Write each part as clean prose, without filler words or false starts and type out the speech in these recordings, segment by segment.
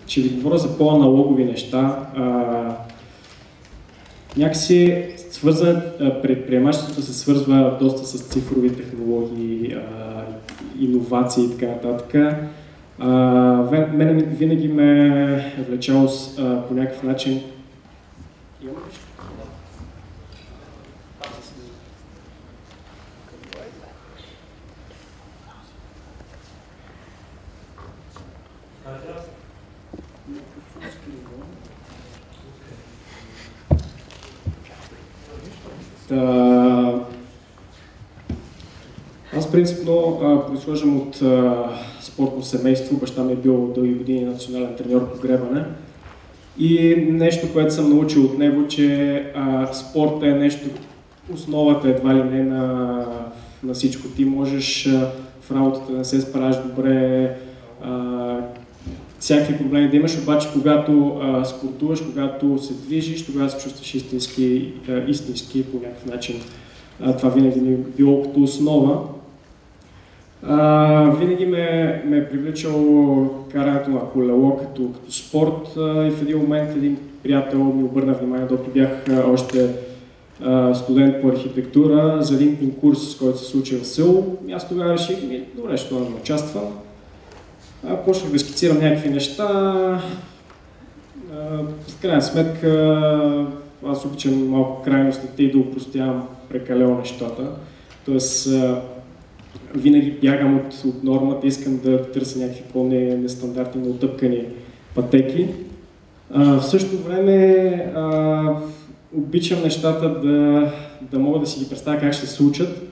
ще ви говоря за по-аналогови неща. Някакси предприемачеството се свързва доста с цифрови технологии, иновации и така нататък. Мене винаги ме е влечало по някакъв начин. Аз принципно произхождам от спортно семейство. Баща ми е бил дълги години национален треньор по гребане. И нещо, което съм научил от него, че спорта е нещо, основата едва ли не на всичко. Ти можеш в работата да не се справиш добре, всякакви проблеми да имаш, обаче когато спортуваш, когато се движиш, тогава се чувстваш истински по някакъв начин. Това винаги ми е било като основа. Винаги ме е привличало карането на колело като спорт и в един момент един приятел ми обърна внимание, докато бях още студент по архитектура, за един конкурс, който се случи в село. И аз тогава реших, добре, ще да участвам. Почнах да скицирам някакви неща. В крайна сметка аз обичам малко крайностите и да упростявам прекалено нещата. Тоест, винаги бягам от нормата, искам да търся някакви по-нестандартни, неотъпкани пътеки. В същото време обичам нещата да мога да си ги представя как ще се случат.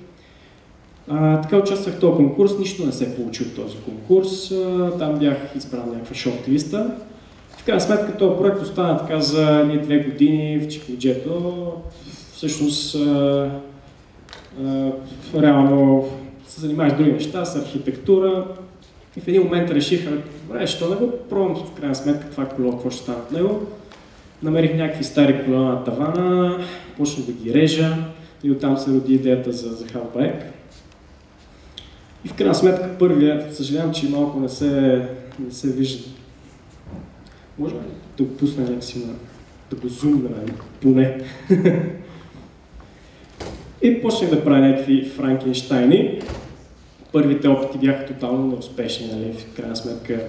Така участвах в този конкурс, нищо не се получи от този конкурс. Там бях избран някаква шорт-листа. В крайна сметка този проект остана така за 2 години в чекмеджето. Всъщност, реално се занимаваш с други неща, с архитектура. И в един момент реших, добре, защо не го пробвам в крайна сметка това колело, какво ще стане от него. Намерих някакви стари колела на тавана, почнах да ги режа и оттам се роди идеята за халбайк. И в крайна сметка първия, съжалявам, че малко не се вижда. Може ли да го пусна някакси да го зумна, поне. И почнах да правя някакви Франкенщайни. Първите опити бяха тотално неуспешни, нали, в крайна сметка.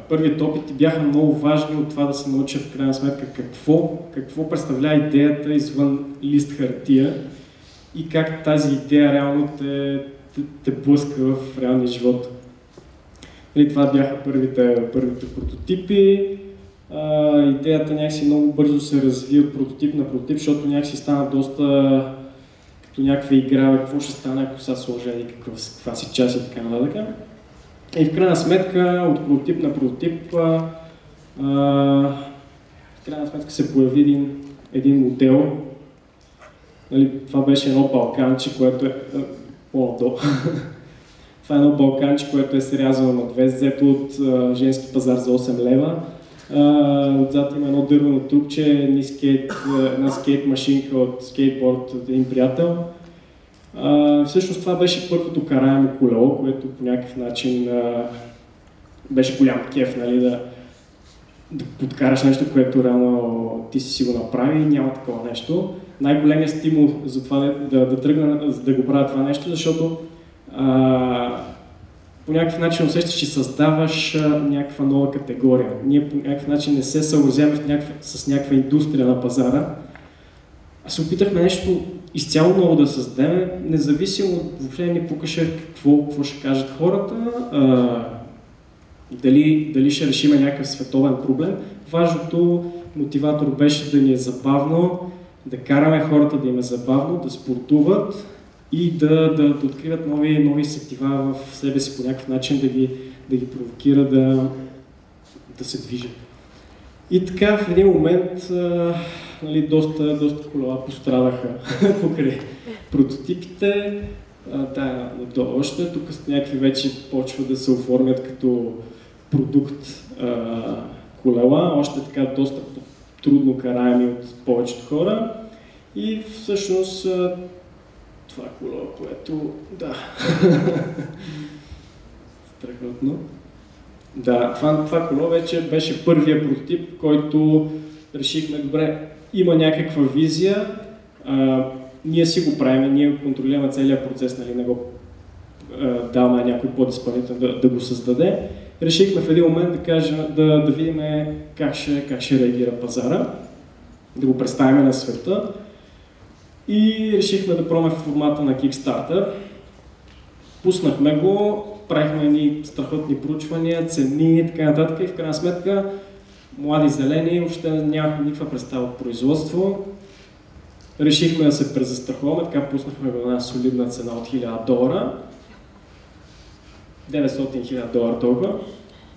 Първите опити бяха много важни от това да се науча в крайна сметка какво представлява идеята извън лист хартия и как тази идея реално те блъска в реалния живот. Това бяха първите прототипи. Идеята някакси много бързо се разви от прототип на прототип, защото някакси стана доста като някаква игра, какво ще стане, ако сега сложа каква си част и така нататък. И в крайна сметка, от прототип на прототип, в крайна сметка се появи един модел. Това беше едно балканче, което е по-надолу. Това е едно балканче, което е се рязано на две, взето от женски пазар за 8 лева. Отзад има едно дървено трупче, една скейт машинка от скейтборд от един приятел. Всъщност това беше първото караемо колело, което по някакъв начин беше голям кеф, нали, да подкараш нещо, което реално ти си го направи и няма такова нещо. Най-големият стимул за това да тръгна да го правя това нещо, защото по някакъв начин усещаш, че създаваш някаква нова категория. Ние по някакъв начин не се съобразяваме с някаква индустрия на пазара, а се опитахме нещо изцяло ново да създадем, независимо въобще не покаже какво ще кажат хората, дали ще решим някакъв световен проблем. Важното мотиватор беше да ни е забавно, да караме хората да им е забавно, да спортуват и да откриват нови сетива в себе си по някакъв начин, да ги провокира да се движат. И така в един момент доста колела пострадаха покрай прототипите. Още тук някакви вече почват да се оформят като продукт колела, още така доста трудно караеми от повечето хора. И всъщност това коло, което... Да. Страхотно. Да, това коло вече беше първия прототип, който решихме, добре, има някаква визия, ние си го правим, ние контролираме целият процес, нали, не го даваме някой подизпълнител да го създаде. Решихме в един момент да кажем, да видим как ще реагира пазара, да го представим на света и решихме да пробваме в формата на Kickstarter. Пуснахме го, правихме едни страхотни проучвания, цени и така нататък и в крайна сметка млади зелени, въобще нямахме никаква представа от производство. Решихме да се презастраховаме, така пуснахме го една солидна цена от $1000. 900 $1000 толкова.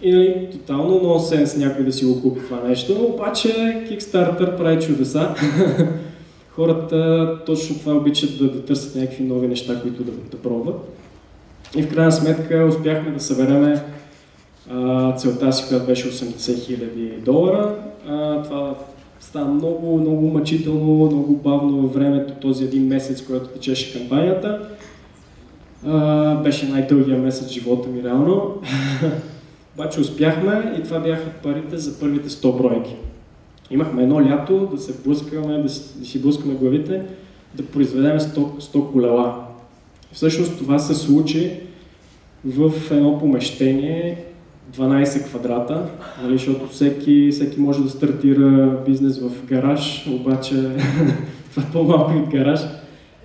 И нали, тотално нонсенс някой да си го купи това нещо, обаче Kickstarter прави чудеса. Хората точно това обичат да търсят някакви нови неща, които да пробват. И в крайна сметка успяхме да съберем целта си, която беше $80,000. Това стана много, много мъчително, много бавно във времето, този един месец, който течеше кампанията. Беше най-дългия месец в живота ми реално. Обаче успяхме и това бяха парите за първите 100 бройки. Имахме едно лято да се блъскаме, да си блъскаме главите, да произведем 100 колела. Всъщност това се случи в едно помещение, 12 квадрата, нали, защото всеки може да стартира бизнес в гараж, обаче това е по-малко от гараж.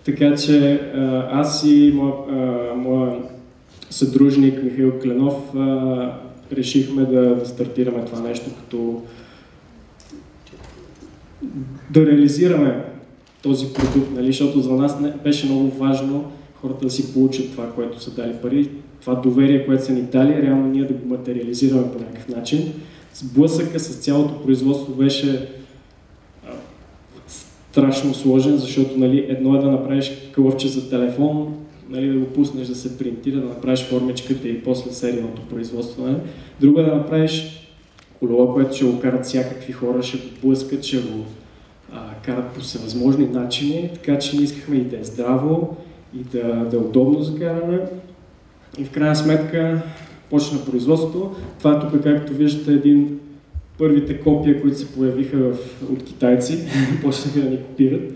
Така че аз и моя съдружник Михаил Кленов решихме да стартираме това нещо, като да реализираме този продукт, нали, защото за нас беше много важно хората да си получат това, което са дали пари, това доверие, което са ни дали, реално ние да го материализираме по някакъв начин. Сблъсъка с цялото производство беше страшно сложен, защото нали, едно е да направиш кълъвче за телефон, нали, да го пуснеш да се принтира, да направиш формичката и после серийното производство. Нали. Друго е да направиш колело, което ще го карат всякакви хора, ще го блъскат, ще го карат по всевъзможни начини, така че ние искахме и да е здраво, и да е удобно за каране. И в крайна сметка почна производство. Това е тук, както виждате, първите копия, които се появиха от китайци, почнаха да ни копират.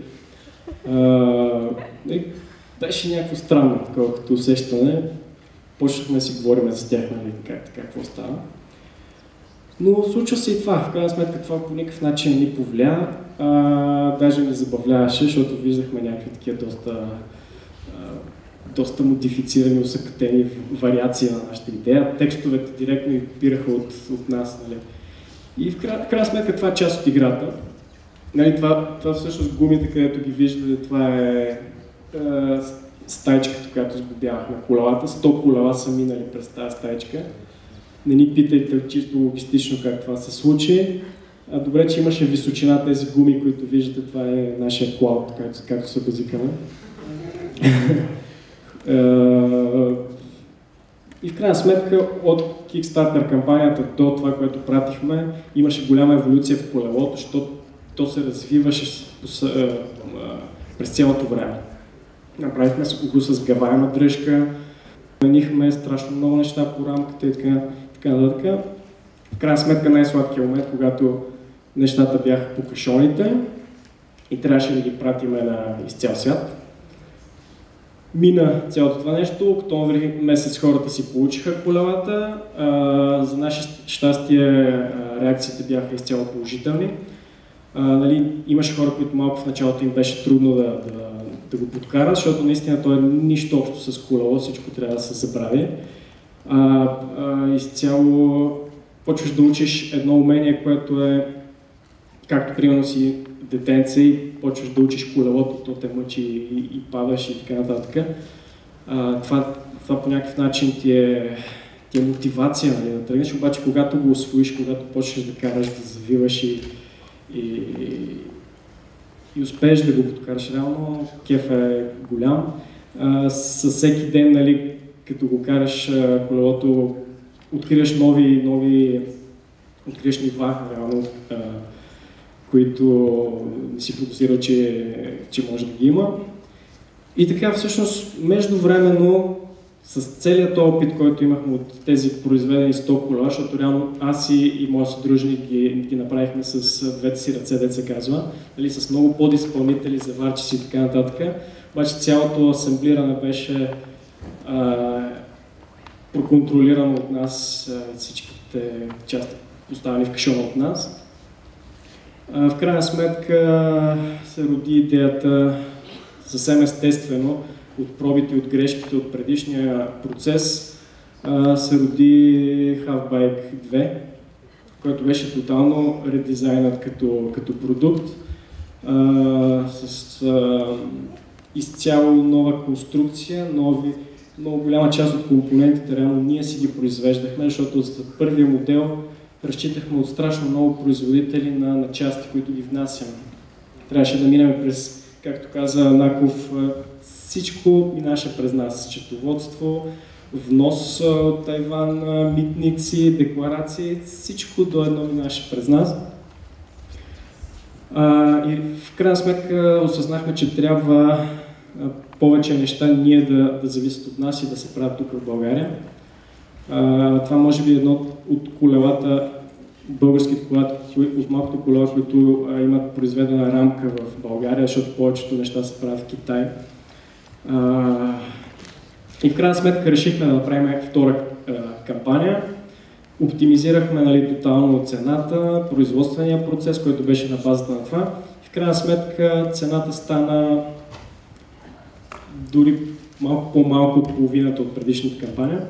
Беше някакво странно, такова като усещане. Почнахме да си говорим за тях, нали, какво става. Но случва се и това. В крайна сметка това по никакъв начин не ни повлия. Даже ни забавляваше, защото виждахме някакви такива доста модифицирани, усъкътени вариации на нашата идея. Текстовете директно ги копираха от нас. Нали. И в крайна сметка това е част от играта. Нали, това всъщност гумите, където ги виждате, това е стаичката, която сглобявахме колелата. 100 колела са минали през тази стаичка. Не ни питайте чисто логистично как това се случи. Добре, че имаше височина тези гуми, които виждате, това е нашия клауд, както се базикаме. И в крайна сметка от Kickstarter кампанията до това, което пратихме, имаше голяма еволюция в колелото, защото то се развиваше през цялото време. Направихме го с гаваема дръжка, менихме страшно много неща по рамката и така нататък. В крайна сметка най-сладкият момент, когато нещата бяха по кашоните и трябваше да ги пратиме из цял свят. Мина цялото това нещо, октомври месец хората си получиха колелата. За наше щастие реакциите бяха изцяло положителни. Нали, имаше хора, които малко в началото им беше трудно да го подкарат, защото наистина то е нищо общо с колело, всичко трябва да се забрави. Изцяло почваш да учиш едно умение, което е, както примерно си детенце и почваш да учиш колелото, то те мъчи и падаш и така нататък. Това по някакъв начин ти е мотивация, нали, да тръгнеш, обаче когато го усвоиш, когато почнеш да караш, да завиваш и успееш да го подкараш реално, кеф е голям. Със всеки ден, нали, като го караш колелото, откриваш откриваш нива, реално, които не си подозирал, че може да ги има. И така всъщност междувременно с целият опит, който имахме от тези произведени 100 кола, защото реално аз и моят съдружник ги направихме с двете си ръце, деца казва, нали, с много подизпълнители, заварчици и така нататък. Обаче цялото асемблиране беше проконтролирано от нас, всичките части поставени в кашона от нас. В крайна сметка се роди идеята съвсем естествено от пробите и от грешките от предишния процес се роди Half-Bike 2, който беше тотално редизайнът като продукт, с изцяло нова конструкция, много голяма част от компонентите реално ние си ги произвеждахме, защото за първия модел разчитахме от страшно много производители на части, които ги внасяме. Трябваше да минем през, както каза Наков, всичко минаше през нас. Счетоводство, внос от Тайван, митници, декларации, всичко до едно минаше през нас. И в крайна сметка осъзнахме, че трябва повече неща ние да зависят от нас и да се правят тук в България. Това може би е едно от колелата, българските колела, от малкото колела, които имат произведена рамка в България, защото повечето неща се правят в Китай. И в крайна сметка решихме да направим втора кампания. Оптимизирахме, нали, тотално цената, производствения процес, който беше на базата на това. В крайна сметка цената стана дори малко по-малко от половината от предишната кампания.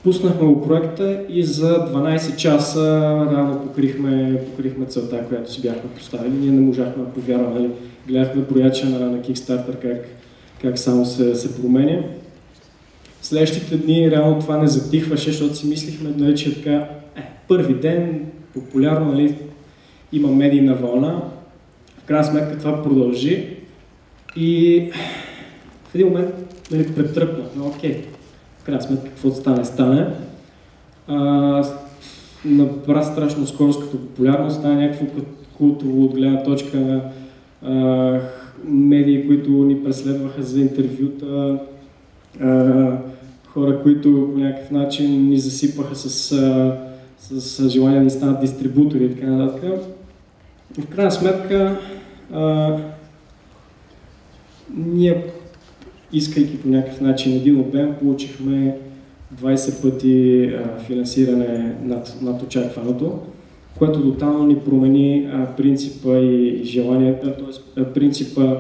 Пуснахме го проекта и за 12 часа рано покрихме целта, която си бяхме поставили. Ние не можахме да повярваме. Гледахме брояча на Kickstarter как само се променя. Следващите дни реално това не затихваше, защото си мислихме, нали, че така първи ден, популярно, нали, има медийна вълна. В крайна сметка това продължи и в един момент, нали, претръпнахме, окей, в крайна сметка каквото стане. Набра страшно скорост като популярност, стана някакво култово от гледна точка на медии, които ни преследваха за интервюта, хора, които по някакъв начин ни засипаха с желание да ни станат дистрибутори и така нататък. В крайна сметка, ние, искайки по някакъв начин един обем, получихме 20 пъти финансиране над очакваното, което тотално ни промени принципа и желанието, т.е. принципа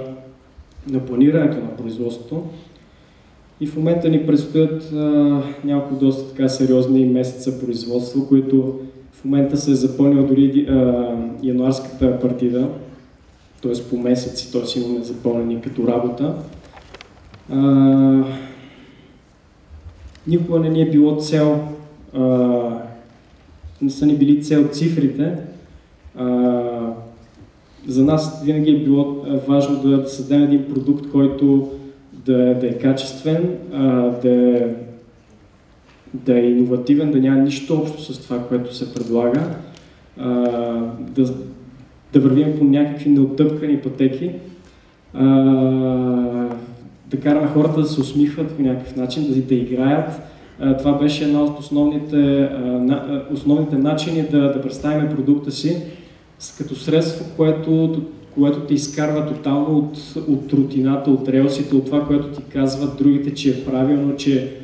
на планирането на производството. И в момента ни предстоят няколко доста така сериозни месеца производство, които в момента се е запълнила дори януарската партида, т.е. по месеци, т.е. имаме запълнени като работа. Никога не ни е било цел, не са ни били цел цифрите. За нас винаги е било важно да създадем един продукт, който да е качествен, да е иновативен, да няма нищо общо с това, което се предлага, да вървим по някакви неотъпкани пътеки, да караме хората да се усмихват по някакъв начин, да играят. Това беше една от основните начини да представим продукта си като средство, което те изкарва тотално от рутината, от релсите, от това, което ти казват другите, че е правилно, че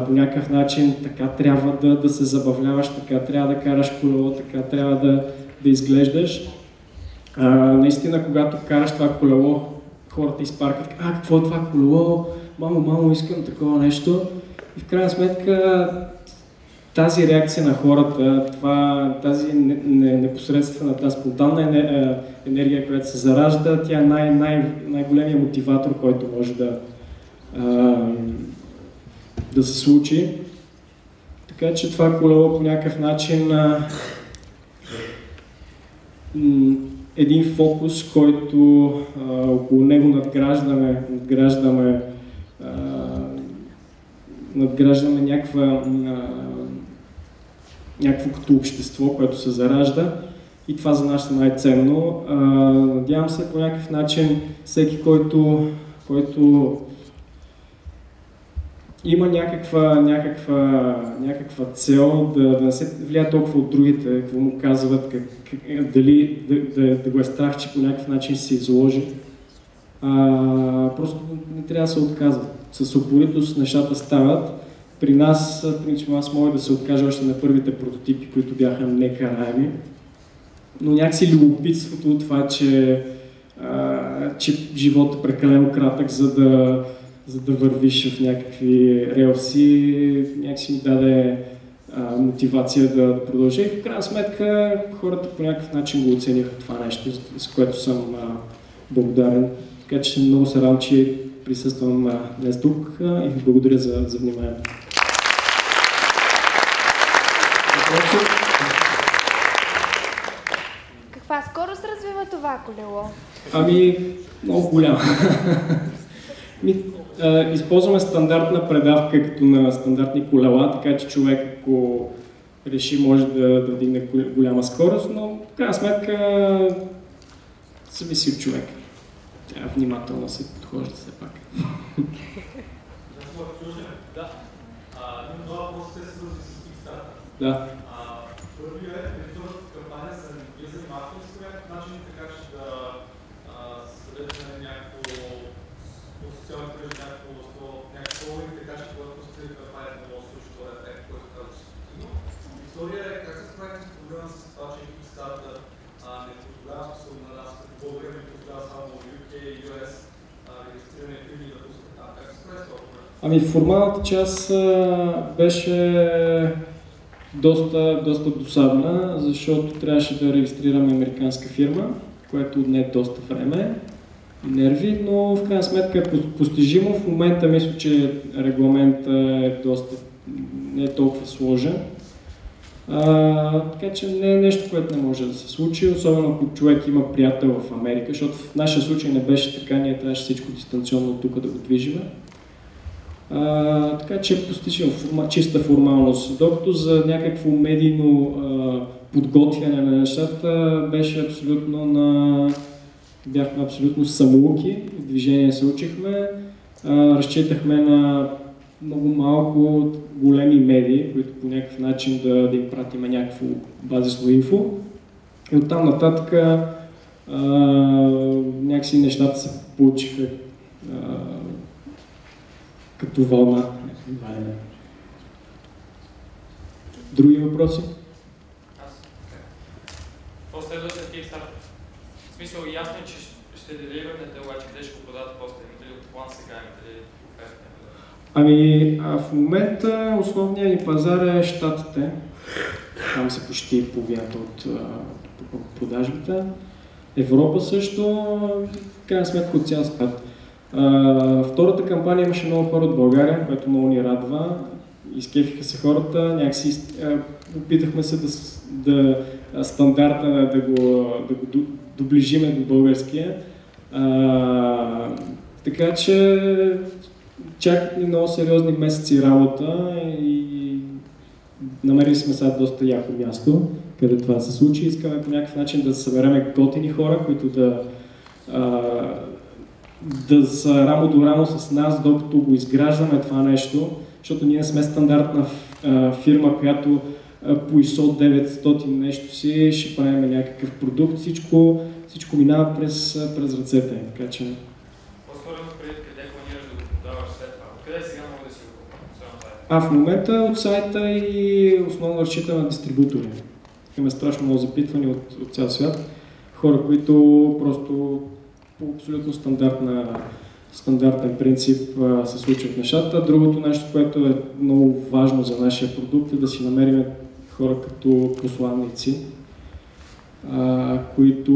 по някакъв начин така трябва да се забавляваш, така трябва да караш колело, така трябва да изглеждаш. Наистина, когато караш това колело, хората изпаркат, какво е това колело, мамо, искам такова нещо. И в крайна сметка тази реакция на хората, тази непосредствена, тази спонтанна енергия, която се заражда, тя е най-големият мотиватор, който може да се случи. Така че това колело по някакъв начин един фокус, който около него надграждаме някакво като общество, което се заражда и това за нас е най-ценно. Надявам се по някакъв начин всеки, който който има някаква цел да не се влияе толкова от другите, какво му казват, дали да го е страх, че по някакъв начин се изложи. Просто не трябва да се отказват. С упоритост нещата стават. При нас, принципно, аз мога да се откажа още на първите прототипи, които бяха некараеми. Но някакси любопитството от това, че животът е прекалено кратък, за да вървиш в някакви релси, някакси ми даде мотивация да продължа. И в крайна сметка хората по някакъв начин го оцениха това нещо, за което съм благодарен. Така че много се радвам, че присъствам днес тук и ви благодаря за вниманието. Каква скорост развива това колело? Много голямо. Използваме стандартна предавка като на стандартни колела, така че човек, ако реши, може да вдигне голяма скорост, но в крайна сметка зависи от човека. Трябва внимателно се подхожда все пак. Да. Имам два въпроса, те са свързани с Kickstarter. Да. Първият е втората кампания за вие занимавате ли с някакъв начин, така че да съдете някакво по социалните мрежи, някакво линк, така че когато сте кампанията да може да случи този ефект, който казва, че се постигна. И втория е как се справите с проблема с това, че Kickstarter не позволява смисъл на нас, като България не позволява само в UK и US регистриране фирми да пускат там. Как се справите с това проблема? Формалната част беше доста досадна, защото трябваше да регистрираме американска фирма, което отне доста време и нерви, но в крайна сметка е постижимо. В момента мисля, че регламентът не е толкова сложен. Така че не е нещо, което не може да се случи, особено ако човек има приятел в Америка, защото в нашия случай не беше така, ние трябваше всичко дистанционно тук да го движиме. Така че постичам чиста формалност, докато за някакво медийно подготвяне на нещата бяхме абсолютно самоуки, движение се учихме, разчитахме на много малко големи медии, които по някакъв начин да им пратиме някакво базисно инфо. И оттам нататък някакси нещата се получиха като вълна. Други въпроси? Какво следва след Kickstarter? В смисъл, ясно е, че ще деливърнете, обаче къде ще го продавате после? Имате ли план сега? Имате ли оферта? В момента основният ни пазар е Щатите. Там са почти половината от продажбите. Европа също, в крайна сметка от цял свят. Втората кампания имаше много хора от България, което много ни радва. Изкефиха се хората, някакси опитахме се стандарта да го доближиме до българския. Така че чакат ни много сериозни месеци работа и намерили сме сега доста яко място, къде това се случи. Искаме по някакъв начин да събереме готини хора, които да са рамо до рамо с нас, докато го изграждаме това нещо, защото ние сме стандартна фирма, която по ISO 900 нещо си ще правим някакъв продукт, всичко минава през ръцете. Така че... По-скоро преди къде планираш да го продаваш след това? Откъде сега мога да си го купя? В момента от сайта и основно разчитаме на дистрибутори. Имаме страшно много запитвания от цял свят. Хора, които просто по абсолютно стандартен принцип се случват нещата. Другото нещо, което е много важно за нашия продукт е да си намерим хора като посланици, които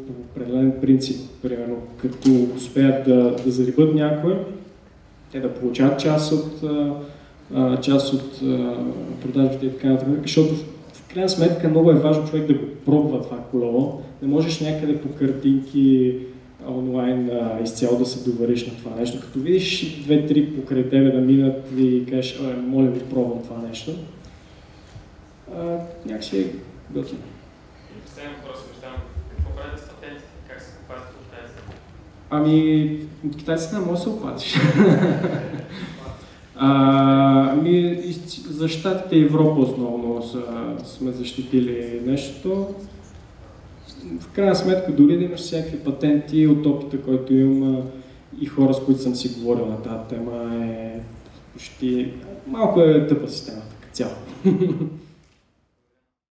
по определен принцип, примерно, като успеят да зарибат някой, те да получават част от продажбите и така нататък, защото в крайна сметка много е важно човек да го пробва това колело. Не можеш някъде по картинки онлайн изцяло да се довариш на това нещо. Като видиш 2-3 покрай тебе да минат и кажеш, моля ви, пробвам това нещо. Някакси е готино. Последен въпрос, какво правите с патентите? Как се пазите от Ами, от китайците не може да се опазиш. За Щатите и Европа основно сме защитили нещо. В крайна сметка, дори да имаш всякакви патенти, от опита, който имам и хора, с които съм си говорил на тази тема, е почти малко е тъпа системата като цяло.